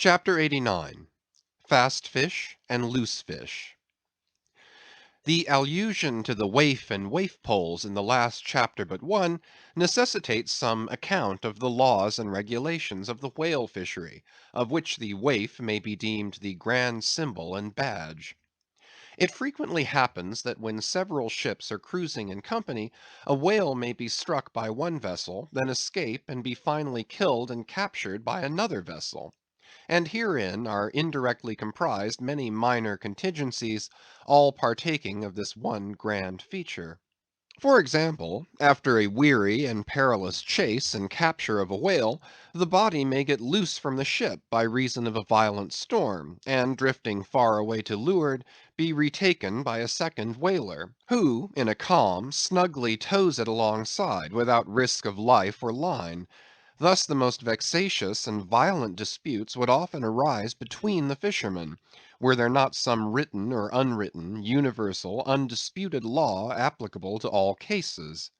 Chapter 89. Fast Fish and Loose Fish. The allusion to the waif and waif poles in the last chapter but one necessitates some account of the laws and regulations of the whale fishery, of which the waif may be deemed the grand symbol and badge. It frequently happens that when several ships are cruising in company, a whale may be struck by one vessel, then escape and be finally killed and captured by another vessel. And herein are indirectly comprised many minor contingencies, all partaking of this one grand feature. For example, after a weary and perilous chase and capture of a whale, the body may get loose from the ship by reason of a violent storm, and drifting far away to leeward, be retaken by a second whaler, who, in a calm, snugly tows it alongside, without risk of life or line. Thus the most vexatious and violent disputes would often arise between the fishermen, were there not some written or unwritten, universal, undisputed law applicable to all cases.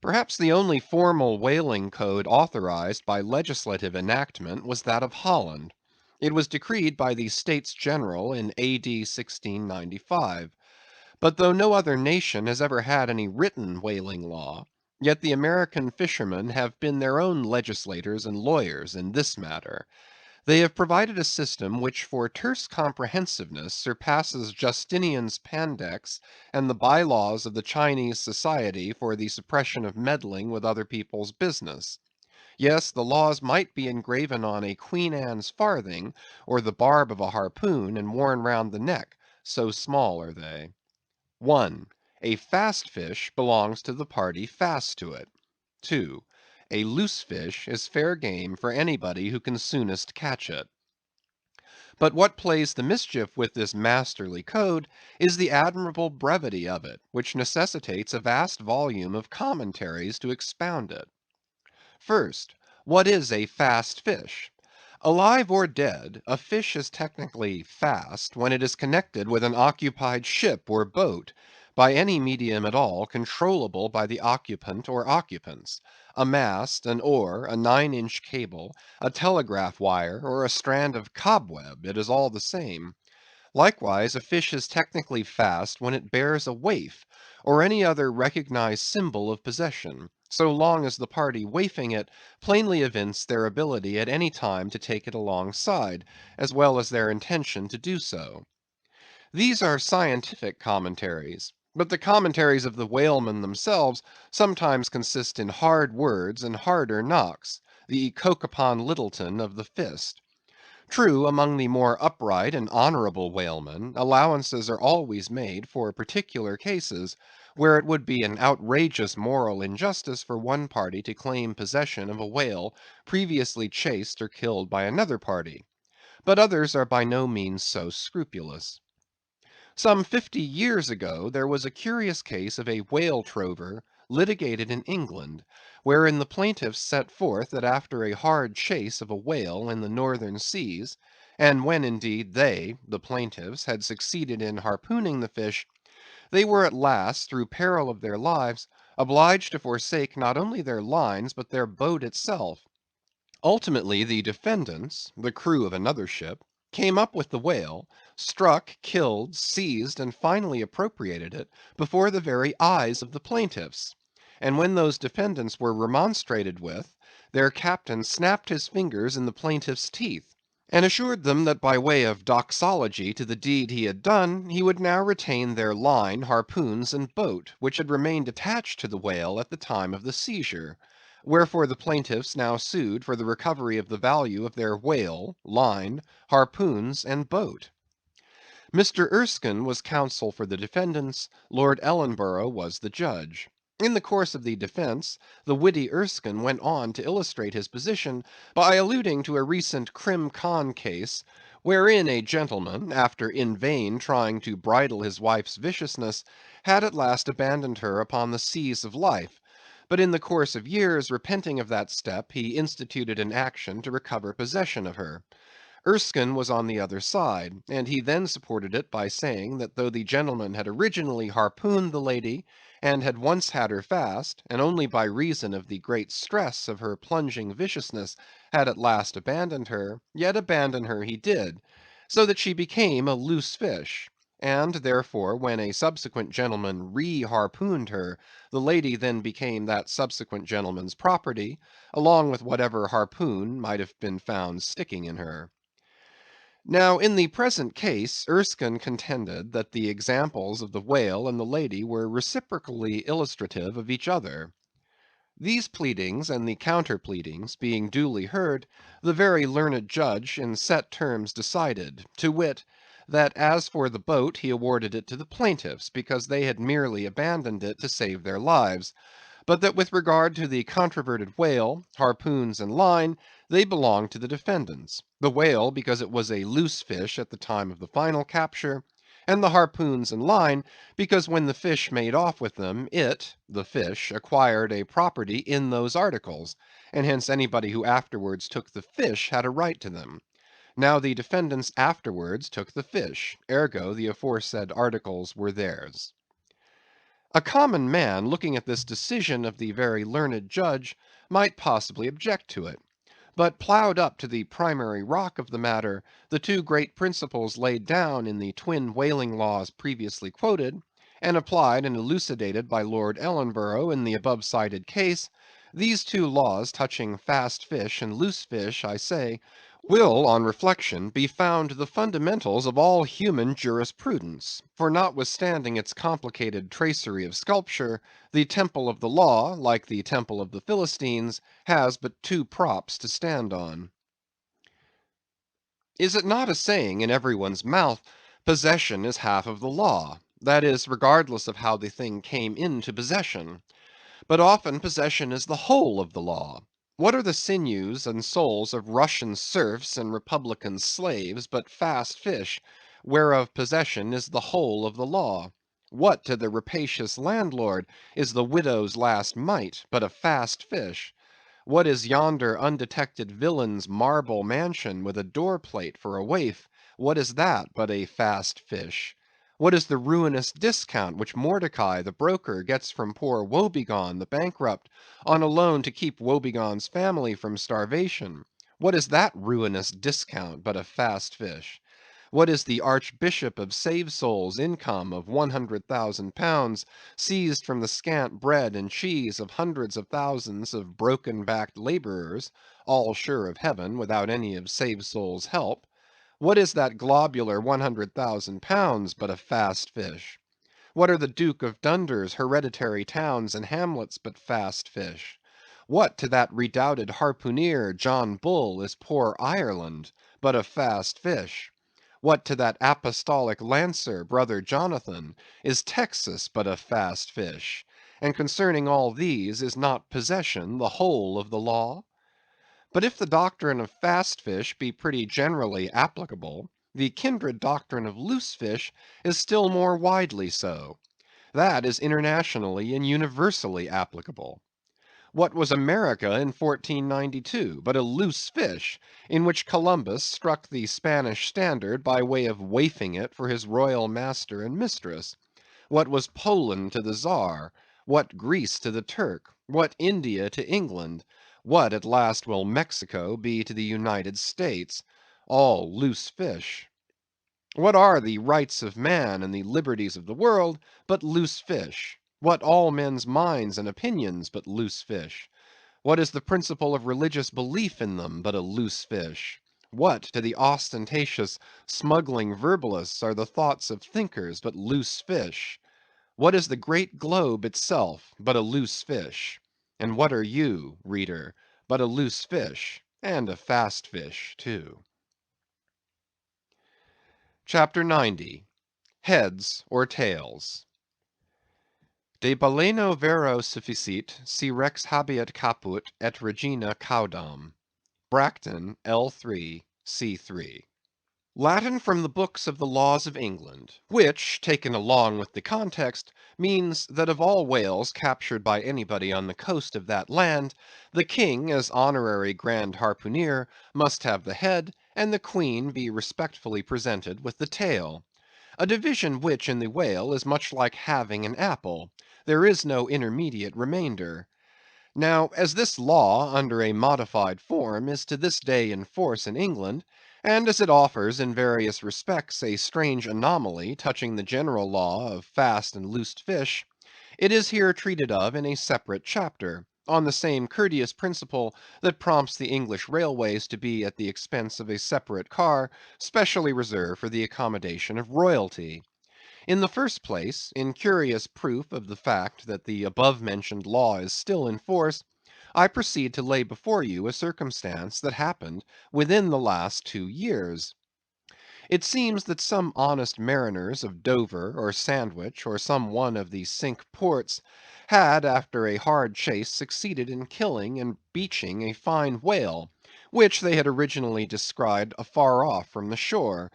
Perhaps the only formal whaling code authorized by legislative enactment was that of Holland. It was decreed by the States General in A.D. 1695. But though no other nation has ever had any written whaling law, yet the American fishermen have been their own legislators and lawyers in this matter. They have provided a system which for terse comprehensiveness surpasses Justinian's Pandects and the bylaws of the Chinese Society for the suppression of meddling with other people's business. Yes, the laws might be engraven on a Queen Anne's farthing, or the barb of a harpoon, and worn round the neck, so small are they. 1. A fast fish belongs to the party fast to it. 2. A loose fish is fair game for anybody who can soonest catch it. But what plays the mischief with this masterly code is the admirable brevity of it, which necessitates a vast volume of commentaries to expound it. First, what is a fast fish? Alive or dead, a fish is technically fast when it is connected with an occupied ship or boat, by any medium at all controllable by the occupant or occupants; a mast, an oar, a 9-inch cable, a telegraph wire, or a strand of cobweb, it is all the same. Likewise, a fish is technically fast when it bears a waif, or any other recognized symbol of possession, so long as the party waifing it plainly evince their ability at any time to take it alongside, as well as their intention to do so. These are scientific commentaries, but the commentaries of the whalemen themselves sometimes consist in hard words and harder knocks, the Coke-upon Littleton of the fist. True, among the more upright and honorable whalemen, allowances are always made for particular cases, where it would be an outrageous moral injustice for one party to claim possession of a whale previously chased or killed by another party. But others are by no means so scrupulous. Some 50 years ago there was a curious case of a whale trover litigated in England, wherein the plaintiffs set forth that after a hard chase of a whale in the northern seas, and when indeed they, the plaintiffs, had succeeded in harpooning the fish, they were at last, through peril of their lives, obliged to forsake not only their lines but their boat itself. Ultimately the defendants, the crew of another ship, came up with the whale, struck, killed, seized, and finally appropriated it before the very eyes of the plaintiffs; and when those defendants were remonstrated with, their captain snapped his fingers in the plaintiffs' teeth, and assured them that by way of doxology to the deed he had done, he would now retain their line, harpoons, and boat, which had remained attached to the whale at the time of the seizure. Wherefore the plaintiffs now sued for the recovery of the value of their whale, line, harpoons, and boat. Mr. Erskine was counsel for the defendants, Lord Ellenborough was the judge. In the course of the defence, the witty Erskine went on to illustrate his position by alluding to a recent Crim. Con. case, wherein a gentleman, after in vain trying to bridle his wife's viciousness, had at last abandoned her upon the seas of life; but in the course of years, repenting of that step, he instituted an action to recover possession of her. Erskine was on the other side, and he then supported it by saying that though the gentleman had originally harpooned the lady, and had once had her fast, and only by reason of the great stress of her plunging viciousness had at last abandoned her, yet abandon her he did, so that she became a loose fish; and therefore when a subsequent gentleman re-harpooned her, the lady then became that subsequent gentleman's property, along with whatever harpoon might have been found sticking in her. Now, in the present case, Erskine contended that the examples of the whale and the lady were reciprocally illustrative of each other. These pleadings and the counter pleadings being duly heard, the very learned judge in set terms decided, to wit, that as for the boat he awarded it to the plaintiffs, because they had merely abandoned it to save their lives; but that with regard to the controverted whale, harpoons, and line, they belonged to the defendants; the whale because it was a loose fish at the time of the final capture, and the harpoons and line because when the fish made off with them, it (the fish) acquired a property in those articles, and hence anybody who afterwards took the fish had a right to them. Now the defendants afterwards took the fish, ergo the aforesaid articles were theirs. A common man, looking at this decision of the very learned judge, might possibly object to it; but ploughed up to the primary rock of the matter, the two great principles laid down in the twin whaling laws previously quoted, and applied and elucidated by Lord Ellenborough in the above cited case, these two laws touching fast fish and loose fish, I say, will, on reflection, be found the fundamentals of all human jurisprudence; for notwithstanding its complicated tracery of sculpture, the temple of the law, like the temple of the Philistines, has but two props to stand on. Is it not a saying in every one's mouth, possession is half of the law; that is, regardless of how the thing came into possession? But often possession is the whole of the law. What are the sinews and souls of Russian serfs and republican slaves but fast fish, whereof possession is the whole of the law? What to the rapacious landlord is the widow's last mite but a fast fish? What is yonder undetected villain's marble mansion with a door plate for a waif? What is that but a fast fish? What is the ruinous discount which Mordecai the broker gets from poor Woebegone the bankrupt, on a loan to keep Woebegone's family from starvation? What is that ruinous discount but a fast fish? What is the Archbishop of Savesoul's income of £100,000, seized from the scant bread and cheese of hundreds of thousands of broken backed laborers, all sure of heaven without any of Savesoul's help? What is that globular £100,000 but a fast fish? What are the Duke of Dunder's hereditary towns and hamlets but fast fish? What to that redoubted harpooneer, John Bull, is poor Ireland but a fast fish? What to that apostolic lancer, brother Jonathan, is Texas but a fast fish? And concerning all these, is not possession the whole of the law? But if the doctrine of fast fish be pretty generally applicable, the kindred doctrine of loose fish is still more widely so. That is internationally and universally applicable. What was America in 1492 but a loose fish, in which Columbus struck the Spanish standard by way of waifing it for his royal master and mistress? What was Poland to the Czar? What Greece to the Turk? What India to England? What at last will Mexico be to the United States? All loose fish. What are the rights of man and the liberties of the world but loose fish? What all men's minds and opinions but loose fish? What is the principle of religious belief in them but a loose fish? What to the ostentatious, smuggling verbalists are the thoughts of thinkers but loose fish? What is the great globe itself but a loose fish? And what are you, reader, but a loose fish, and a fast fish too? Chapter 90. Heads or Tails. De baleno vero sufficit, si rex habeat caput, et regina caudam. Bracton, L3, C3. Latin from the books of the laws of England, which, taken along with the context, means that of all whales captured by anybody on the coast of that land, the king, as honorary grand harpooneer, must have the head, and the queen be respectfully presented with the tail. A division which in the whale is much like having an apple; there is no intermediate remainder. Now, as this law, under a modified form, is to this day in force in England, and as it offers in various respects a strange anomaly touching the general law of fast and loosed fish, it is here treated of in a separate chapter, on the same courteous principle that prompts the English railways to be at the expense of a separate car specially reserved for the accommodation of royalty. In the first place, in curious proof of the fact that the above mentioned law is still in force, I proceed to lay before you a circumstance that happened within the last 2 years. It seems that some honest mariners of Dover or Sandwich, or some one of the Cinque Ports, had after a hard chase succeeded in killing and beaching a fine whale, which they had originally descried afar off from the shore.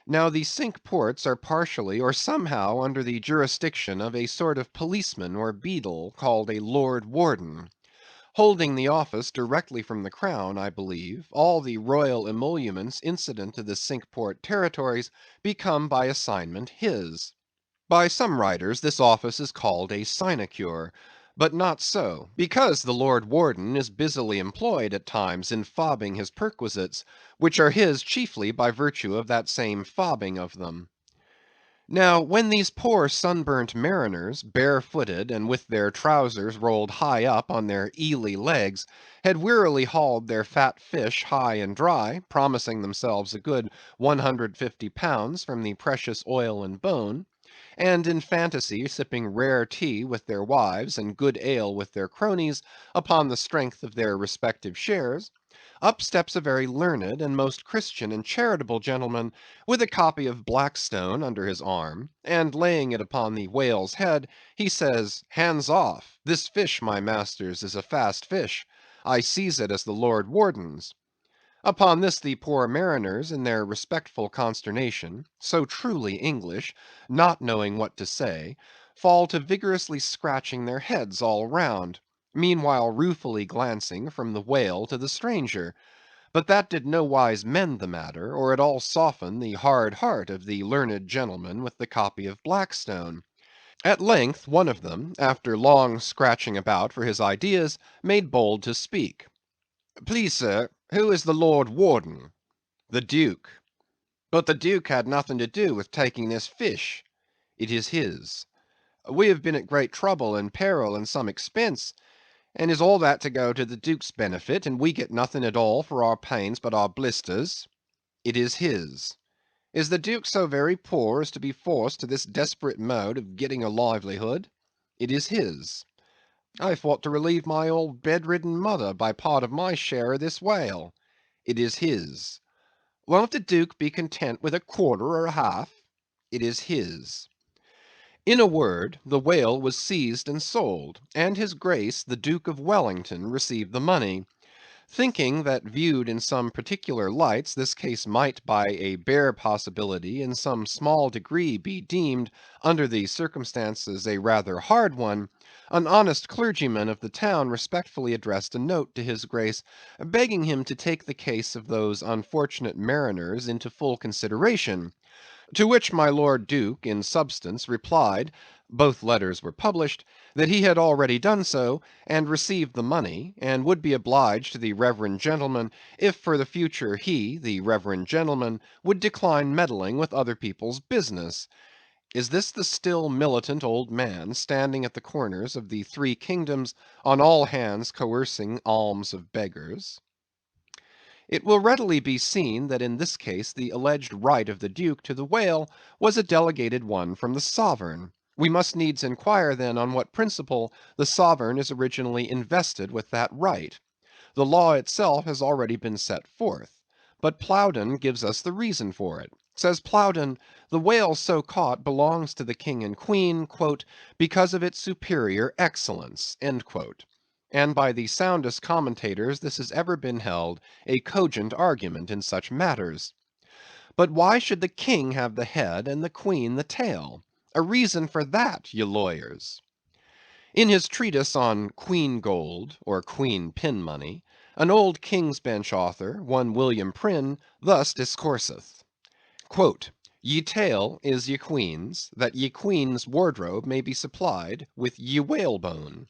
Now the Cinque Ports are partially or somehow under the jurisdiction of a sort of policeman or beadle, called a Lord Warden. Holding the office directly from the crown, I believe, all the royal emoluments incident to the Cinque Port territories become by assignment his. By some writers this office is called a sinecure, but not so, because the Lord Warden is busily employed at times in fobbing his perquisites, which are his chiefly by virtue of that same fobbing of them. Now, when these poor sunburnt mariners, barefooted, and with their trousers rolled high up on their eely legs, had wearily hauled their fat fish high and dry, promising themselves a good £150 from the precious oil and bone, and in fantasy sipping rare tea with their wives and good ale with their cronies, upon the strength of their respective shares, up steps a very learned and most Christian and charitable gentleman, with a copy of Blackstone under his arm, and laying it upon the whale's head, he says, "Hands off! This fish, my masters, is a fast fish. I seize it as the Lord Warden's." Upon this the poor mariners, in their respectful consternation, so truly English, not knowing what to say, fall to vigorously scratching their heads all round, meanwhile ruefully glancing from the whale to the stranger; but that did nowise mend the matter, or at all soften the hard heart of the learned gentleman with the copy of Blackstone. At length one of them, after long scratching about for his ideas, made bold to speak. "Please, sir, who is the Lord Warden?" "The Duke." "But the Duke had nothing to do with taking this fish." "It is his." "We have been at great trouble and peril and some expense, and is all that to go to the Duke's benefit, and we get nothing at all for our pains but our blisters?" "It is his." "Is the Duke so very poor as to be forced to this desperate mode of getting a livelihood?" "It is his." "I thought to relieve my old bedridden mother by part of my share of this whale." "It is his." "Won't the Duke be content with a quarter or a half?" "It is his." In a word, the whale was seized and sold, and his Grace the Duke of Wellington received the money. Thinking that viewed in some particular lights, this case might by a bare possibility in some small degree be deemed, under the circumstances, a rather hard one, an honest clergyman of the town respectfully addressed a note to his Grace, begging him to take the case of those unfortunate mariners into full consideration; to which my Lord Duke, in substance, replied (both letters were published) that he had already done so, and received the money, and would be obliged to the reverend gentleman if for the future he, the reverend gentleman, would decline meddling with other people's business. Is this the still militant old man, standing at the corners of the three kingdoms, on all hands coercing alms of beggars? It will readily be seen that in this case the alleged right of the Duke to the whale was a delegated one from the sovereign. We must needs inquire then on what principle the sovereign is originally invested with that right. The law itself has already been set forth. But Plowdon gives us the reason for it. Says Plowdon, the whale so caught belongs to the king and queen, "because of its superior excellence." And by the soundest commentators this has ever been held a cogent argument in such matters. But why should the king have the head and the queen the tail? A reason for that, ye lawyers. In his treatise on Queen Gold, or Queen Pin Money, an old King's Bench author, one William Prynne, thus discourseth: "Ye tail is ye queen's, that ye queen's wardrobe may be supplied with ye whalebone."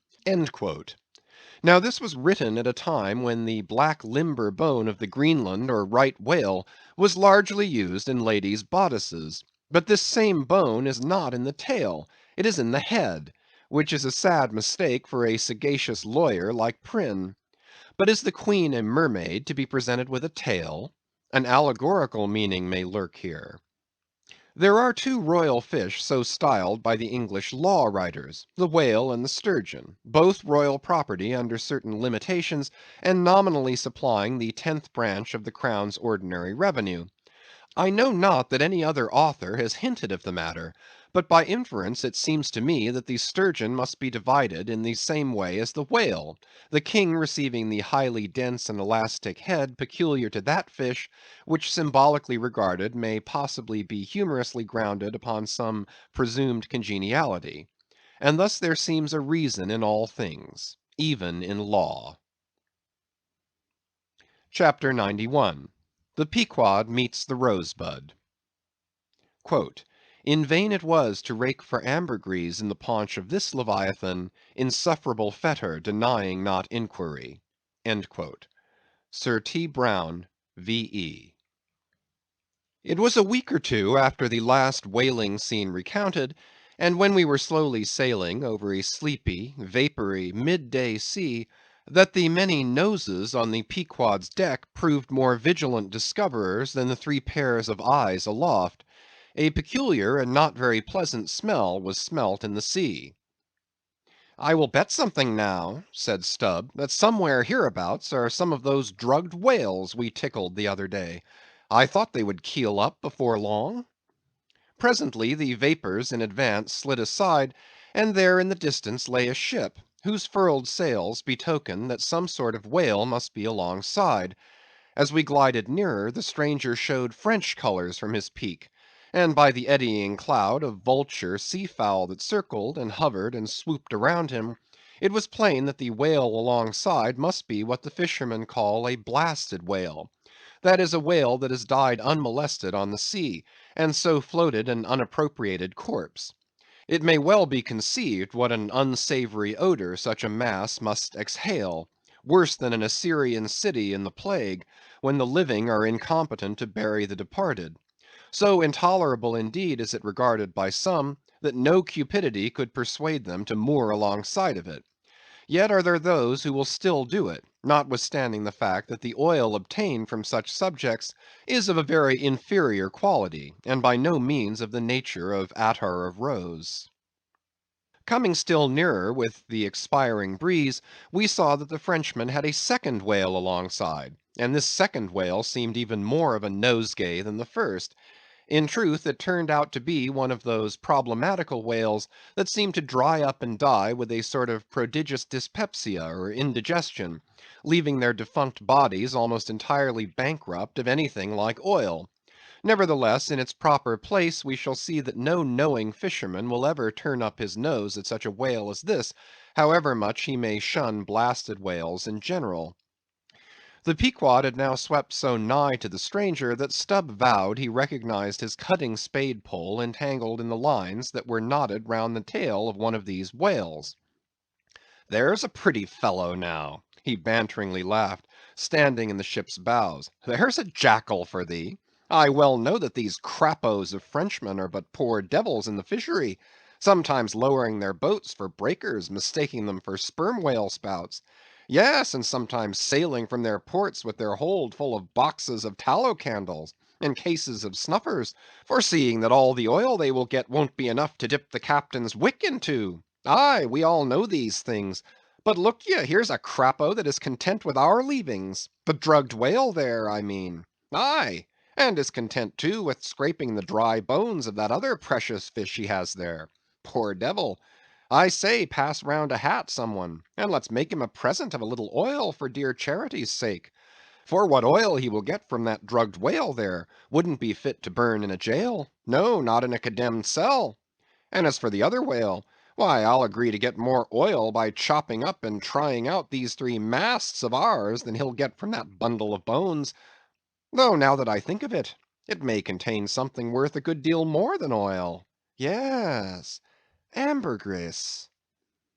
Now this was written at a time when the black limber bone of the Greenland or right whale was largely used in ladies' bodices. But this same bone is not in the tail, it is in the head, which is a sad mistake for a sagacious lawyer like Prynne. But is the Queen a mermaid to be presented with a tail? An allegorical meaning may lurk here. There are two royal fish so styled by the English law writers, the whale and the sturgeon, both royal property under certain limitations, and nominally supplying the 10th branch of the Crown's ordinary revenue. I know not that any other author has hinted of the matter, but by inference it seems to me that the sturgeon must be divided in the same way as the whale, the king receiving the highly dense and elastic head peculiar to that fish, which symbolically regarded may possibly be humorously grounded upon some presumed congeniality. And thus there seems a reason in all things, even in law. Chapter 91. The Pequod meets the Rosebud. "In vain it was to rake for ambergris in the paunch of this Leviathan, insufferable fetter denying not inquiry." Sir T. Brown, V.E. It was a week or two after the last whaling scene recounted, and when we were slowly sailing over a sleepy, vapory, midday sea, that the many noses on the Pequod's deck proved more vigilant discoverers than the three pairs of eyes aloft. A peculiar and not very pleasant smell was smelt in the sea. "I will bet something now," said Stubb, "that somewhere hereabouts are some of those drugged whales we tickled the other day. I thought they would keel up before long." Presently the vapors in advance slid aside, and there in the distance lay a ship, whose furled sails betokened that some sort of whale must be alongside. As we glided nearer, the stranger showed French colors from his peak, and by the eddying cloud of vulture sea fowl that circled, and hovered, and swooped around him, it was plain that the whale alongside must be what the fishermen call a blasted whale; that is, a whale that has died unmolested on the sea, and so floated an unappropriated corpse. It may well be conceived what an unsavory odor such a mass must exhale, worse than an Assyrian city in the plague, when the living are incompetent to bury the departed. So intolerable indeed is it regarded by some, that no cupidity could persuade them to moor alongside of it. Yet are there those who will still do it, notwithstanding the fact that the oil obtained from such subjects is of a very inferior quality, and by no means of the nature of attar of rose. Coming still nearer with the expiring breeze, we saw that the Frenchman had a second whale alongside, and this second whale seemed even more of a nosegay than the first. In truth, it turned out to be one of those problematical whales that seem to dry up and die with a sort of prodigious dyspepsia or indigestion, leaving their defunct bodies almost entirely bankrupt of anything like oil. Nevertheless, in its proper place, we shall see that no knowing fisherman will ever turn up his nose at such a whale as this, however much he may shun blasted whales in general. The Pequod had now swept so nigh to the stranger, that Stubb vowed he recognized his cutting spade pole entangled in the lines that were knotted round the tail of one of these whales. "There's a pretty fellow now," he banteringly laughed, standing in the ship's bows. "There's a jackal for thee. I well know that these crappos of Frenchmen are but poor devils in the fishery, sometimes lowering their boats for breakers, mistaking them for sperm whale spouts. Yes, and sometimes sailing from their ports with their hold full of boxes of tallow candles, and cases of snuffers, foreseeing that all the oil they will get won't be enough to dip the captain's wick into. Aye, we all know these things. But look ye, here's a crapo that is content with our leavings; the drugged whale there, I mean. Aye, and is content too with scraping the dry bones of that other precious fish he has there. Poor devil! I say, pass round a hat, some one, and let's make him a present of a little oil for dear charity's sake. For what oil he will get from that drugged whale there, wouldn't be fit to burn in a jail; no, not in a condemned cell. And as for the other whale, why, I'll agree to get more oil by chopping up and trying out these three masts of ours than he'll get from that bundle of bones. Though now that I think of it, it may contain something worth a good deal more than oil. Yes, ambergris."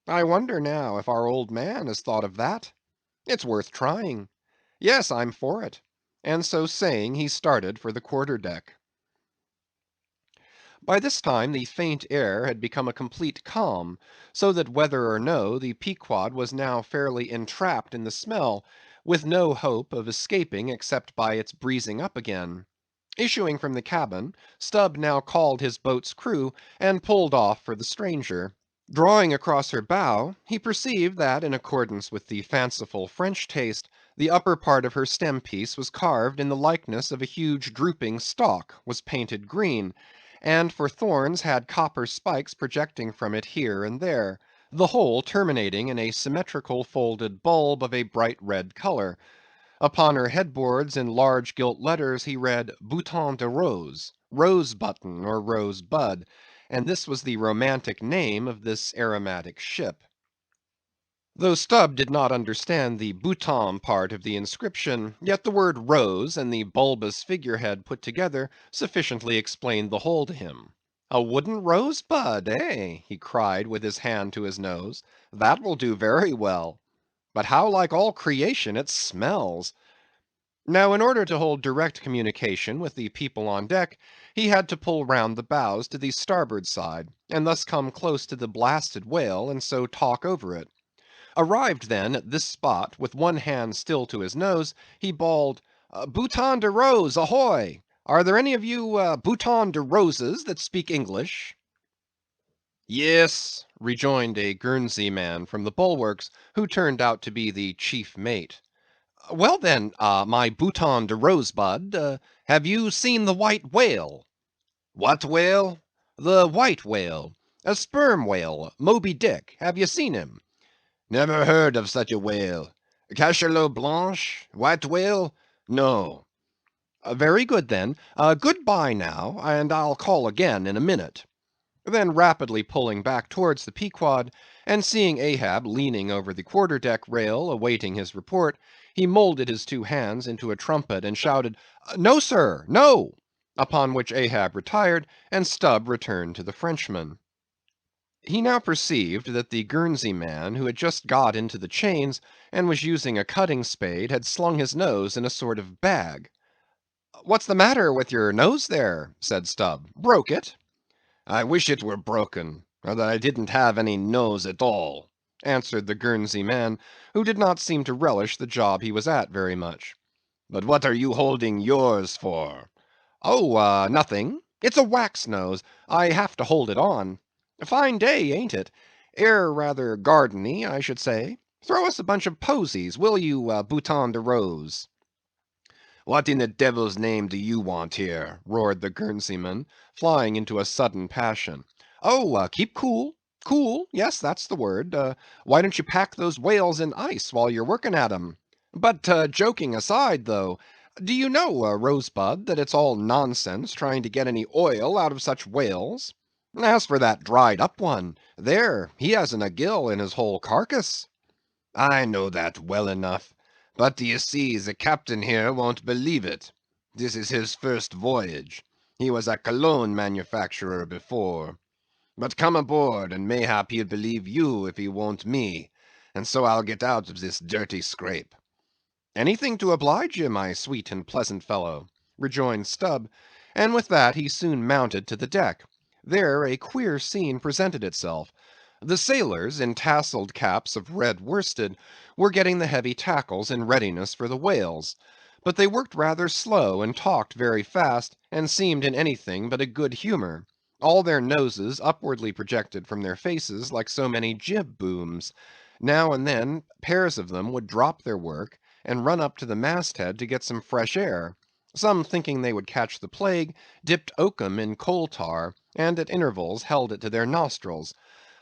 I wonder now if our old man has thought of that. It's worth trying. Yes, I'm for it." And so saying, he started for the quarter deck. By this time the faint air had become a complete calm, so that whether or no, the Pequod was now fairly entrapped in the smell, with no hope of escaping except by its breezing up again. Issuing from the cabin, Stubb now called his boat's crew, and pulled off for the stranger. Drawing across her bow, he perceived that, in accordance with the fanciful French taste, the upper part of her stem piece was carved in the likeness of a huge drooping stalk, was painted green, and for thorns had copper spikes projecting from it here and there, the whole terminating in a symmetrical folded bulb of a bright red color. Upon her headboards in large gilt letters he read Bouton de Rose, rose button or rose bud, and this was the romantic name of this aromatic ship. Though Stubb did not understand the bouton part of the inscription, yet the word rose and the bulbous figurehead put together sufficiently explained the whole to him. "A wooden rosebud, eh?" he cried with his hand to his nose. "That will do very well. But how like all creation it smells!" Now, in order to hold direct communication with the people on deck, he had to pull round the bows to the starboard side, and thus come close to the blasted whale, and so talk over it. Arrived then at this spot, with one hand still to his nose, he bawled, "Bouton de Rose, ahoy! Are there any of you Bouton de Roses that speak English?" "Yes," rejoined a Guernsey man from the bulwarks, who turned out to be the chief mate. "Well then, my Bouton de Rosebud, have you seen the white whale?" "What whale?" "The white whale. A sperm whale, Moby Dick. Have you seen him?" "Never heard of such a whale. Cachalot blanche? White whale? No." "Very good then. Good bye now, and I'll call again in a minute." Then rapidly pulling back towards the Pequod, and seeing Ahab leaning over the quarter deck rail awaiting his report, he moulded his two hands into a trumpet, and shouted, "No, sir, no!" Upon which Ahab retired, and Stubb returned to the Frenchman. He now perceived that the Guernsey man, who had just got into the chains, and was using a cutting spade, had slung his nose in a sort of bag. "What's the matter with your nose there?" said Stubb. "Broke it?" "I wish it were broken, or that I didn't have any nose at all," answered the Guernsey man, who did not seem to relish the job he was at very much. "But what are you holding yours for?" "Oh, nothing. It's a wax nose. I have to hold it on. Fine day, ain't it? Air rather gardeny, I should say. Throw us a bunch of posies, will you, Bouton de Rose?" "What in the devil's name do you want here?" roared the Guernseyman, flying into a sudden passion. "Oh, keep cool, cool, yes, that's the word. Why don't you pack those whales in ice while you're working at 'em? But joking aside, though, do you know, Rosebud, that it's all nonsense trying to get any oil out of such whales? As for that dried up one, there, he hasn't a gill in his whole carcass." "I know that well enough; but d'ye see, the captain here won't believe it. This is his first voyage. He was a cologne manufacturer before. But come aboard, and mayhap he'll believe you if he won't me, and so I'll get out of this dirty scrape." "Anything to oblige ye, my sweet and pleasant fellow," rejoined Stubb, and with that he soon mounted to the deck. There a queer scene presented itself. The sailors, in tasseled caps of red worsted, were getting the heavy tackles in readiness for the whales; but they worked rather slow, and talked very fast, and seemed in anything but a good humor; all their noses upwardly projected from their faces like so many jib booms. Now and then pairs of them would drop their work, and run up to the mast head to get some fresh air. Some, thinking they would catch the plague, dipped oakum in coal tar, and at intervals held it to their nostrils.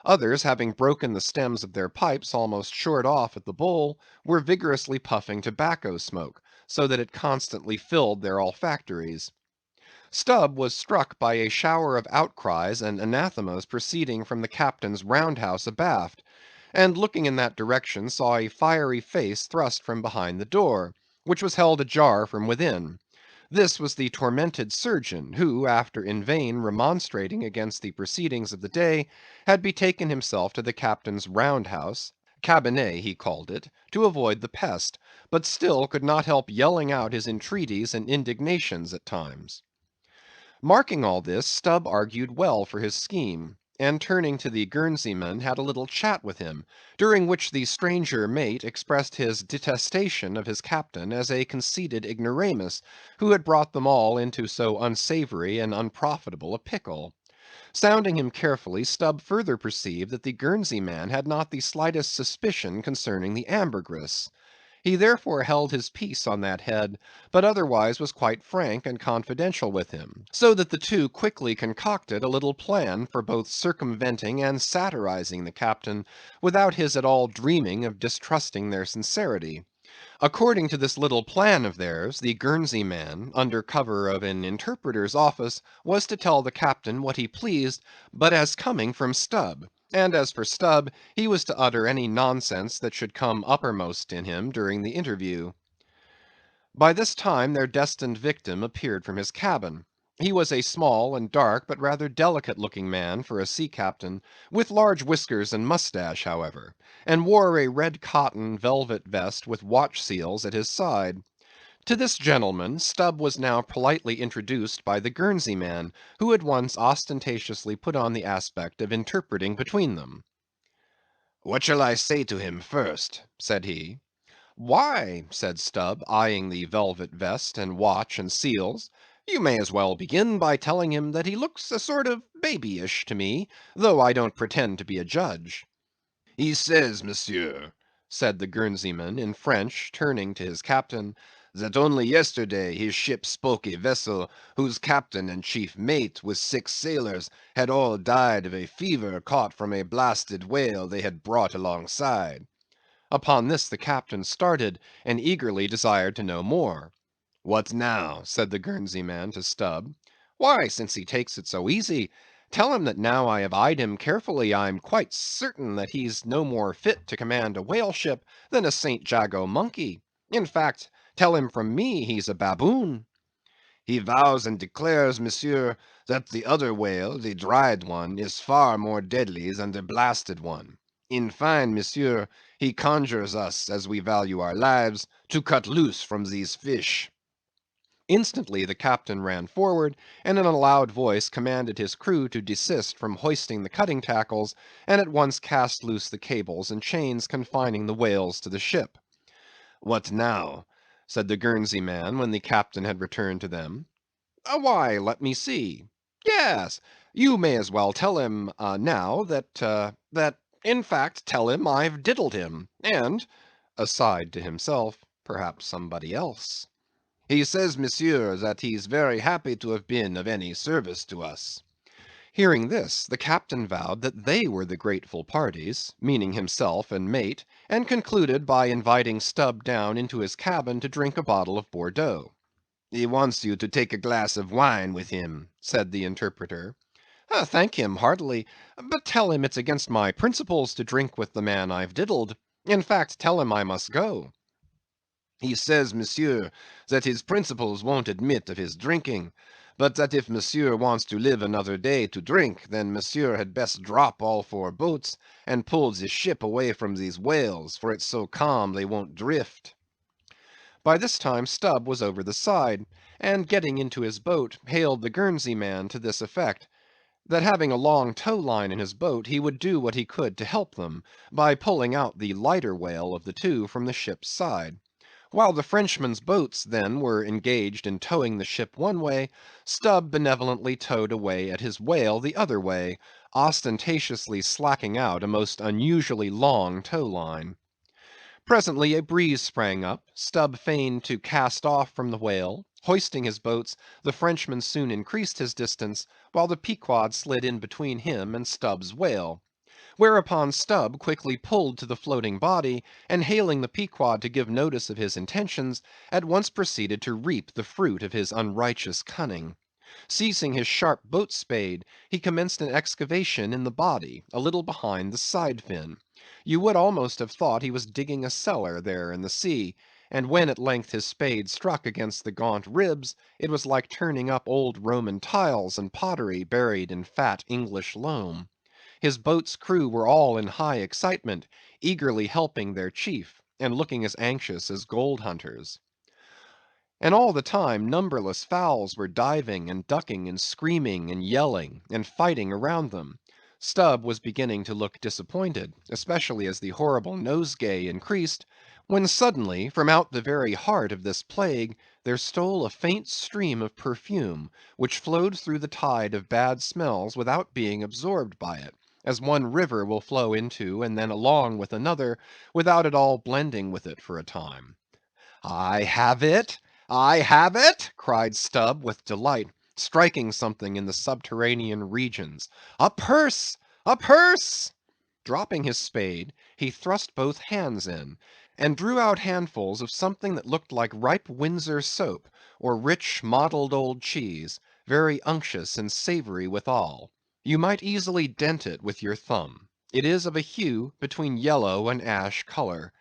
Others, having broken the stems of their pipes almost short off at the bowl, were vigorously puffing tobacco smoke, so that it constantly filled their olfactories. Stubb was struck by a shower of outcries and anathemas proceeding from the captain's round house abaft, and looking in that direction saw a fiery face thrust from behind the door, which was held ajar from within. This was the tormented surgeon, who, after in vain remonstrating against the proceedings of the day, had betaken himself to the captain's round house, cabinet he called it, to avoid the pest, but still could not help yelling out his entreaties and indignations at times. Marking all this, Stubb argued well for his scheme, and turning to the Guernseyman had a little chat with him, during which the stranger mate expressed his detestation of his captain as a conceited ignoramus, who had brought them all into so unsavory and unprofitable a pickle. Sounding him carefully, Stubb further perceived that the Guernseyman had not the slightest suspicion concerning the ambergris. He therefore held his peace on that head, but otherwise was quite frank and confidential with him, so that the two quickly concocted a little plan for both circumventing and satirizing the captain, without his at all dreaming of distrusting their sincerity. According to this little plan of theirs, the Guernsey man, under cover of an interpreter's office, was to tell the captain what he pleased, but as coming from Stubb; and as for Stubb, he was to utter any nonsense that should come uppermost in him during the interview. By this time their destined victim appeared from his cabin. He was a small and dark, but rather delicate looking man for a sea captain, with large whiskers and moustache, however, and wore a red cotton velvet vest with watch seals at his side. To this gentleman Stubb was now politely introduced by the Guernsey man, who at once ostentatiously put on the aspect of interpreting between them. "What shall I say to him first?" said he. "Why," said Stubb, eyeing the velvet vest and watch and seals, "you may as well begin by telling him that he looks a sort of babyish to me, though I don't pretend to be a judge." "He says, monsieur," said the Guernseyman in French, turning to his captain, "that only yesterday his ship spoke a vessel whose captain and chief mate, with 6 sailors, had all died of a fever caught from a blasted whale they had brought alongside." Upon this the captain started, and eagerly desired to know more. "What now?" said the Guernsey man to Stubb. "Why, since he takes it so easy, tell him that now I have eyed him carefully, I'm quite certain that he's no more fit to command a whale ship than a St. Jago monkey. In fact, tell him from me he's a baboon." "He vows and declares, monsieur, that the other whale, the dried one, is far more deadly than the blasted one. In fine, monsieur, he conjures us, as we value our lives, to cut loose from these fish." Instantly the captain ran forward, and in a loud voice commanded his crew to desist from hoisting the cutting tackles, and at once cast loose the cables and chains confining the whales to the ship. "What now?" said the Guernsey man, when the captain had returned to them. "Why, let me see. Yes, you may as well tell him now in fact, tell him I've diddled him, and," aside to himself, "perhaps somebody else. He says, monsieur, that he's very happy to have been of any service to us." Hearing this, the captain vowed that they were the grateful parties, meaning himself and mate, and concluded by inviting Stubb down into his cabin to drink a bottle of Bordeaux. "He wants you to take a glass of wine with him," said the interpreter. "Thank him heartily, but tell him it's against my principles to drink with the man I've diddled. In fact, tell him I must go." "He says, monsieur, that his principles won't admit of his drinking, but that if monsieur wants to live another day to drink, then monsieur had best drop all 4 boats, and pull the ship away from these whales, for it's so calm they won't drift." By this time Stubb was over the side, and getting into his boat, hailed the Guernsey man to this effect: that having a long tow line in his boat, he would do what he could to help them, by pulling out the lighter whale of the two from the ship's side. While the Frenchman's boats, then, were engaged in towing the ship one way, Stubb benevolently towed away at his whale the other way, ostentatiously slacking out a most unusually long tow line. Presently a breeze sprang up, Stubb feigned to cast off from the whale; hoisting his boats, the Frenchman soon increased his distance, while the Pequod slid in between him and Stubb's whale. Whereupon Stubb quickly pulled to the floating body, and hailing the Pequod to give notice of his intentions, at once proceeded to reap the fruit of his unrighteous cunning. Seizing his sharp boat spade, he commenced an excavation in the body, a little behind the side fin. You would almost have thought he was digging a cellar there in the sea, and when at length his spade struck against the gaunt ribs, it was like turning up old Roman tiles and pottery buried in fat English loam. His boat's crew were all in high excitement, eagerly helping their chief, and looking as anxious as gold hunters. And all the time numberless fowls were diving and ducking and screaming and yelling and fighting around them. Stubb was beginning to look disappointed, especially as the horrible nosegay increased, when suddenly from out the very heart of this plague there stole a faint stream of perfume, which flowed through the tide of bad smells without being absorbed by it, as one river will flow into and then along with another, without at all blending with it for a time. "I have it! I have it!" cried Stubb with delight, striking something in the subterranean regions. "A purse! A purse!" Dropping his spade, he thrust both hands in, and drew out handfuls of something that looked like ripe Windsor soap, or rich mottled old cheese, very unctuous and savory withal. You might easily dent it with your thumb. It is of a hue between yellow and ash color.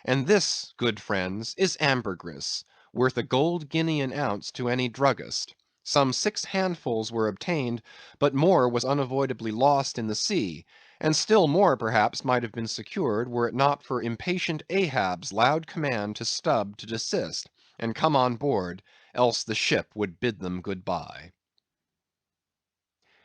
And this, good friends, is ambergris, worth a gold guinea an ounce to any druggist. Some 6 handfuls were obtained, but more was unavoidably lost in the sea, and still more perhaps might have been secured were it not for impatient Ahab's loud command to Stubb to desist, and come on board, else the ship would bid them good bye.